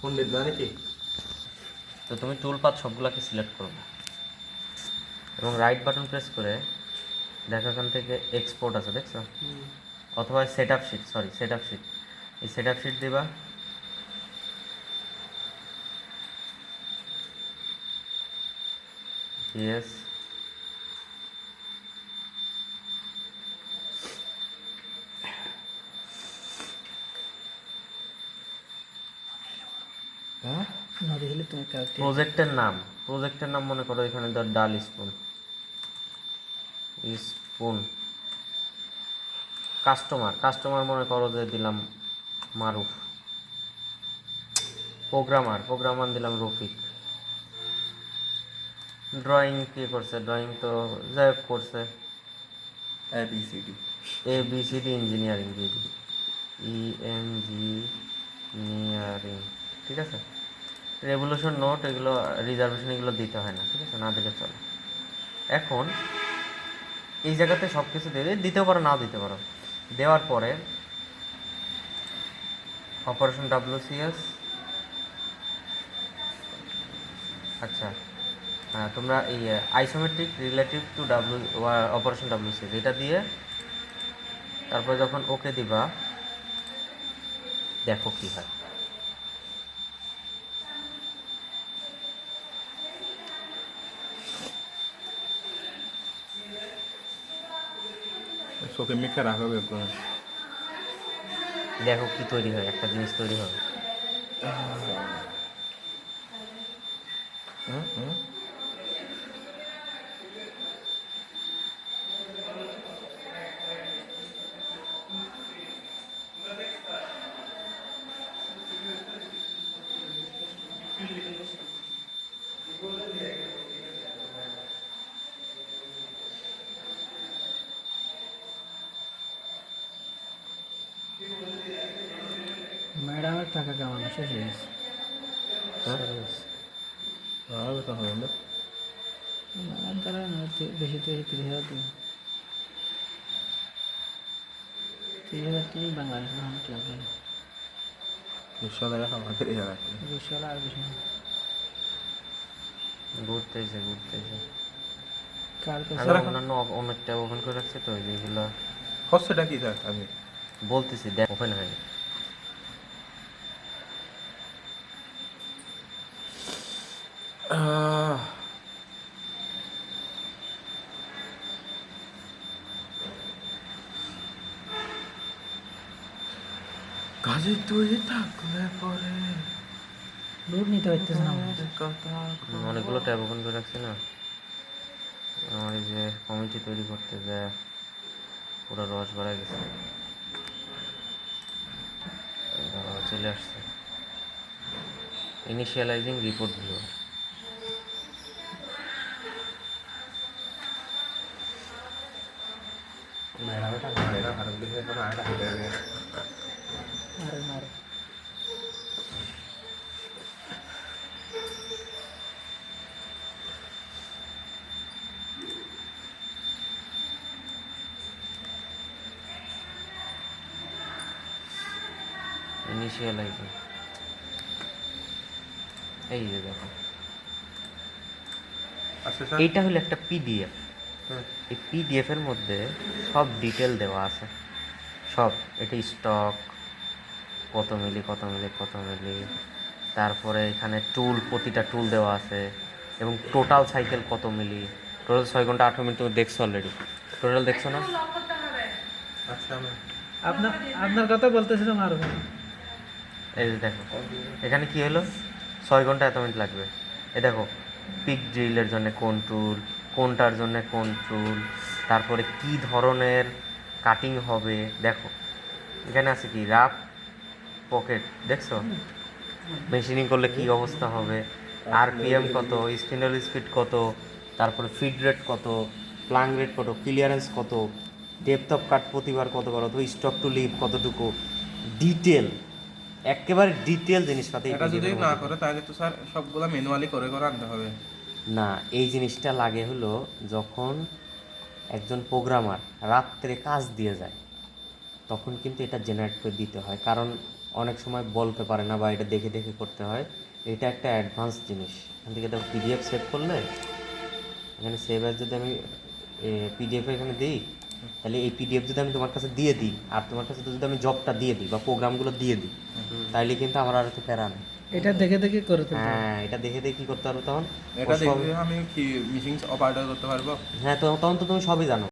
পণ্ডিত মানে কি? তো তুমি টুল পাথ সবগুলোকে সিলেক্ট করবে এবং রাইট বাটন প্রেস করে দেখো এখান থেকে এক্সপোর্ট আছে, দেখছো? অথবা set up sheet, set up sheet, এই সেট আপ শিট দিবা। ইয়েস, হ্যাঁ না দেখলে তুমি প্রজেক্টের নাম মনে করো এখানে ধর ডাল স্পুন, স্পুন। কাস্টমার মনে করো যে দিলাম মারুফ। প্রোগ্রামার দিলাম রফিক। ড্রয়িং কে করছে? ড্রয়িং তো যাই হোক করছে ABCD ABCD ইঞ্জিনিয়ারিং দিয়ে দিবি, ইঞ্জিনিয়ারিং, ঠিক আছে? রেভলিউশন নোট এগুলো রিজার্ভেশন এগুলো দিতে হয় না, ঠিক আছে? না দিলে চলে। এখন এই জায়গাতে সব কিছু দিতেও পারো, নাও দিতে পারো। দেওয়ার পরে অপারেশন WCS, আচ্ছা তোমরা এই isometric relative to operation WCS এটা দিয়ে তারপরে যখন ওকে দিবা দেখো কি হয়। চোখে মেখে রাখা হবে একদম। দেখো কি তৈরি হয়, একটা জিনিস তৈরি হবে। ম্যাডামের টাকা কামানো শেষ হয়ে গেছে। হবে তো হবে না। ম্যাডাম তারা বেশি তো 30,000 দিন, 30,000 কি বাংলাদেশ লাগবে 200 টাকা আমাদের এই রাখে। 200 আর বেশি না। ঘুরতেছে কার কাছে আমি অন্যান্য অনেক ট্যাব ওপেন করে রাখছি তো যেগুলো হচ্ছেটা কি স্যার আমি বলতেছি, দেখ ওপেন হয়নি। কাজে তুই থাকলে পরে লোড নিতে পারতেছে না কথা অনেকগুলো ট্যাব ওপেন করে রাখছি না, আমার এই যে কমিটি তৈরি করতে যায় পুরো রস বাড়া গেছে। চলে আসছে ইনিশিয়ালাইজিং রিপোর্ট ভিউ। ম্যাডামে টাকা মারে না ভারত দেশে কোনো আয়টা হয়ে যাবে। মারে ইনিশিয়ালাইজিং, এই যে দেখো আচ্ছা স্যার এইটা হলো একটা পিডিএফ। এই পিডিএফ এর মধ্যে সব ডিটেল দেওয়া আছে, সব। এটা স্টক কত মিলি, তারপরে এখানে টুল, প্রতিটা টুল দেওয়া আছে এবং টোটাল সাইকেল কত মিলি। টোটাল 6 ঘন্টা 18 মিনিট তুমি দেখছো অলরেডি, টোটাল দেখছো না? আচ্ছা আপনার আপনার কথা বলতেছিলাম আরো। এই যে দেখো এখানে কি হলো, 6 ঘন্টা এত মিনিট লাগবে। এ দেখো পিক ড্রিলের জন্য কোন টুল, কোনটার জন্য কোন টুল, তারপরে কি ধরনের কাটিং হবে। দেখো এখানে আছে কি রাফ পকেট, দেখছো? মেশিনিং করলে কি অবস্থা হবে, RPM কত, স্পিন্ডল স্পিড কত, তারপরে ফিড রেট কত, প্লাং রেট কত, ক্লিয়ারেন্স কত, ডেপথ অফ কাট প্রতিবার কতবার, অথবা স্টক টু লিভ কতটুকু, ডিটেল, একেবারে ডিটেল জিনিসপাতি। এটা যদি না করে তাহলে তো স্যার সবগুলো ম্যানুয়ালি করে করে আনতে হবে। না, এই জিনিসটা লাগে হলো যখন একজন প্রোগ্রামার রাত্রে কাজ দিয়ে যায় তখন কিন্তু এটা জেনারেট করে দিতে হয়, কারণ অনেক সময় বলতে পারে না বা এটা দেখে দেখে করতে হয়। এটা একটা অ্যাডভান্স জিনিস। এখান থেকে দেখো পিডিএফ সেভ করলে, এখানে সেভ অ্যাজ যদি আমি পিডিএফ এখানে দিই, তাহলে এই পিডিএফ যদি আমি তোমার কাছে দিয়ে দিই আর তোমার কাছে যদি আমি জবটা দিয়ে দিই বা প্রোগ্রামগুলো দিয়ে দিই, তাইলে কিন্তু আমার আর এত প্যারা নেই। এটা দেখে দেখে করে ফেলতে হবে। হ্যাঁ, এটা দেখে দেখে কী করতে পারবো তখন? এটা দেখে আমি কি মিশিং অপারেটর করতে পারবো? হ্যাঁ, তখন তো তুমি সবই জানো।